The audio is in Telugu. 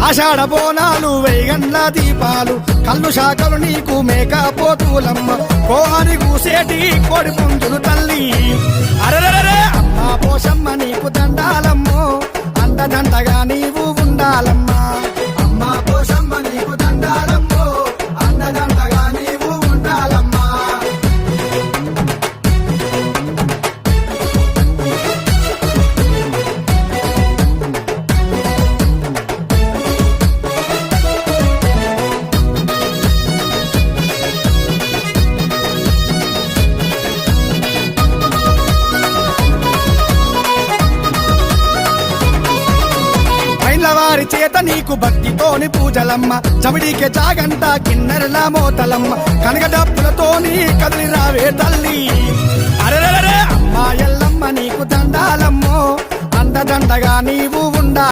ఆషాఢ బోనాలు వేగండ్ల దీపాలు కళ్ళు శాఖలు నీకు మేకపోతులమ్మ కోని కూసేటి కోడి పుంజులు తల్లి అరరరే అమ్మా పోషమ్మ నీకు దండాలమ్మో అండదండగా నీవు ఉండాలమ్మా అమ్మా పోషమ్మ నీకు దండాలమ్మో అండదండగా నీవు ఉండాలమ్మా వారి చేత నీకు భక్తితోని పూజలమ్మ చమిడికే జాగంట కిన్నెరల మోతలమ్మ కనక డప్పులతోని కదిలి రావే తల్లి అరెరరే అమ్మా ఎల్లమ్మ నీకు దండాలమ్మో అండదండగా నీవు ఉండా